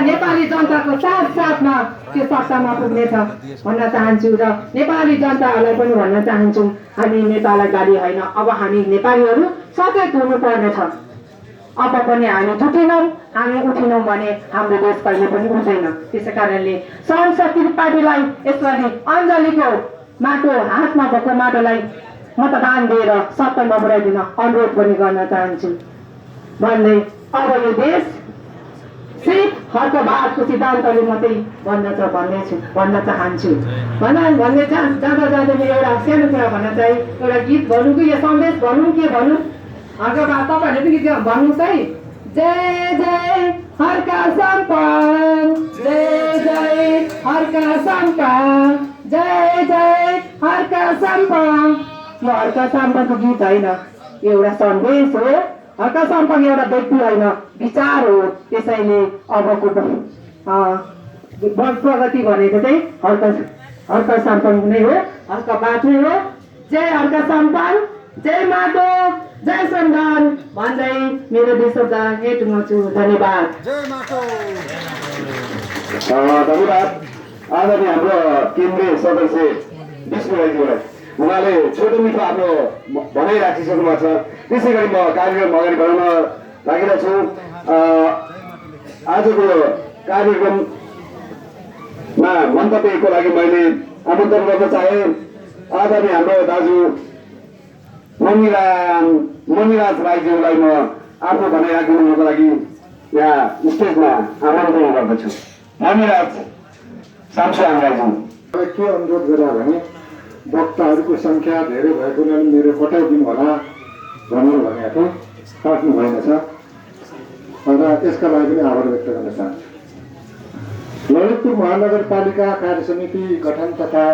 नेपाली जनताको साथमा त्यो सत्तामा पुग्नेछ भन्न चाहन्छु र नेपाली जनताहरूलाई पनि भन्न चाहन्छु हामी नेपाललाई गाली होइन, अब हामी नेपालीहरू सचेत हुनुपर्नेछ। अब पनि हामी उठिनौँ भने हाम्रो देश कहिले पनि उठ्दैन। त्यसै कारणले सहनशक्ति पार्टीलाई यसरी अञ्जलीको माटो हातमा भएको माटोलाई मतदान दिएर सत्तामा पुर्याइदिन अनुरोध पनि गर्न चाहन्छु भन्दै अब यो देश सिर्फ हर्कबादको सिद्धान्तले मात्रै भन्न चाहन्छु। भन्दै जाँदा एउटा सानो कुरा भन्न चाहिँ एउटा गीत भनौँ कि यो सन्देश भनौँ के भनौँ, हर्कबाद तपाईँहरूले पनि गीत भन्नुहोस् है। जय जय हर्का सम्पन, जय जय हर्का सम्पन, जय जय हर्का सम्पन। यो हर्का सम्पनको गीत होइन, यो एउटा सन्देश हो। हर्का सम्पन एउटा व्यक्ति होइन, विचार हो। त्यसैले अबको प्रगति भनेको चाहिँ हर्का सम्पन नै हो, हर्कबाद नै हो। जय हर्का सम्पन, जय माटो, जय सन्धान भन्दै मेरो दुई शब्द यही टुङ्गाउँछु। धन्यवाद। धन्यवाद। आज नै हाम्रो केन्द्रीय सदस्य विष्णु राईज्यूलाई उहाँले छोटो मिठो आफ्नो भनाइ राखिसक्नु भएको छ। त्यसै गरी म कार्यक्रम अगाडि बढाउन लागिरहेको छु। आजको कार्यक्रममा मन्तव्यको लागि मैले आमन्त्रण गर्न चाहे। आज नै हाम्रो दाजु मणिराज राईज्यूलाई म आफ्नो भनाइ राखिदिनुको लागि यहाँ स्टेजमा आमन्त्रण गर्दछु। मणिराज सामसाङ राईज्यू। के अनुरोध गरेर भने वक्ताहरूको सङ्ख्या धेरै भएको हुनाले मेरो कटाइदिनु होला भनेर भनेको थिएँ, काट्नु भएन छ र त्यसका लागि पनि आभार व्यक्त गर्न चाहन्छु। ललितपुर महानगरपालिका कार्य समिति गठन तथा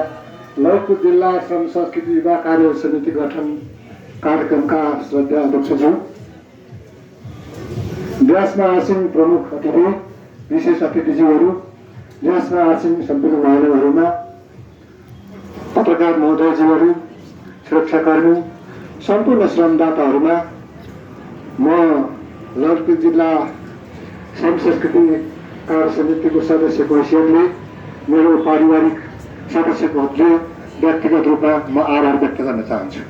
ललितपुर जिल्ला श्रम संस्कृति विभाग कार्य समिति गठन कार्यक्रमका श्रद्धा अध्यक्षज्यू, व्यासमा आसीन प्रमुख अतिथि, विशेष अतिथिज्यूहरू, व्यासमा आसीन सम्पूर्ण महानुभावहरूमा, पत्रकार महोदयज्यूहरू, सुरक्षाकर्मी, सम्पूर्ण श्रमदाताहरूमा, म ललितपुर जिल्ला श्रम संस्कृति कार्य समितिको सदस्यको हैसियतले मेरो पारिवारिक सदस्यको हकले व्यक्तिगत रूपमा म आभार व्यक्त गर्न चाहन्छु।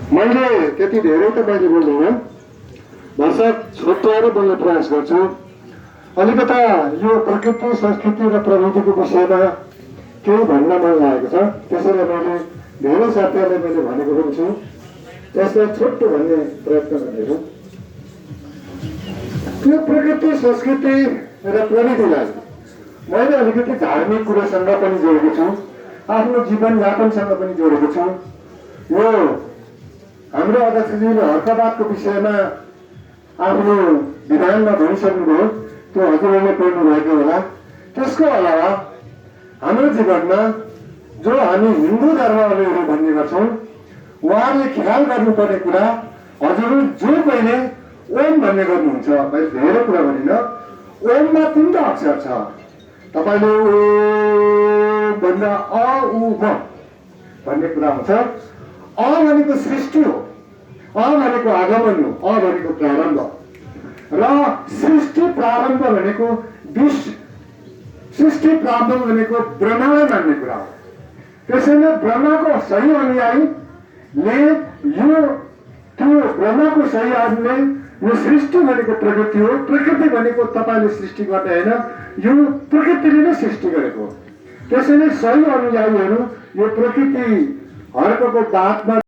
मैले त्यति धेरै त मैले बोल्दिनँ, भाषा छोट्याएर बोल्ने प्रयास गर्छु। अलिकता यो प्रकृति संस्कृति र प्रविधिको विषयमा केही भन्न मन लागेको छ। त्यसैले मैले धेरै साथीहरूलाई मैले भनेको पनि छु, त्यसलाई छोटो भन्ने प्रयत्न गर्नेछु। त्यो प्रकृति संस्कृति र प्रविधिलाई मैले अलिकति धार्मिक कुरासँग पनि जोडेको छु, आफ्नो जीवनयापनसँग पनि जोडेको छु। यो हाम्रो अध्यक्षज्यूले हर्कबादको विषयमा आफ्नो विधानमा भनिसक्नुभयो, त्यो हजुरहरूले पढ्नु भएको होला। त्यसको अलावा हाम्रो जीवनमा जो हामी हिन्दू धर्मावलम्बीहरू भन्ने गर्छौँ, उहाँहरूले ख्याल गर्नुपर्ने कुरा हजुरहरू जो कहिले ओम भन्ने गर्नुहुन्छ। मैले धेरै कुरा भनिनँ, ओममा 3वटा अक्षर छ। तपाईँले ओ भन्दा अ उ म भन्ने कुरा हुन्छ। अ भनेको सृष्टि हो, अ भनेको आगमन हो, अ भनेको प्रारम्भ र सृष्टि प्रारम्भ भनेको सृष्टि प्रारम्भ भनेको ब्रह्मालाई मान्ने कुरा हो। त्यसैले ब्रह्माको सही अनुयायीले त्यो ब्रह्माको सही अनुयायी यो सृष्टि भनेको प्रकृति हो। प्रकृति भनेको तपाईँले सृष्टि गर्ने होइन, यो प्रकृतिले नै सृष्टि गरेको हो। त्यसैले सही अनुयायीहरू यो प्रकृति हर्कको बातमा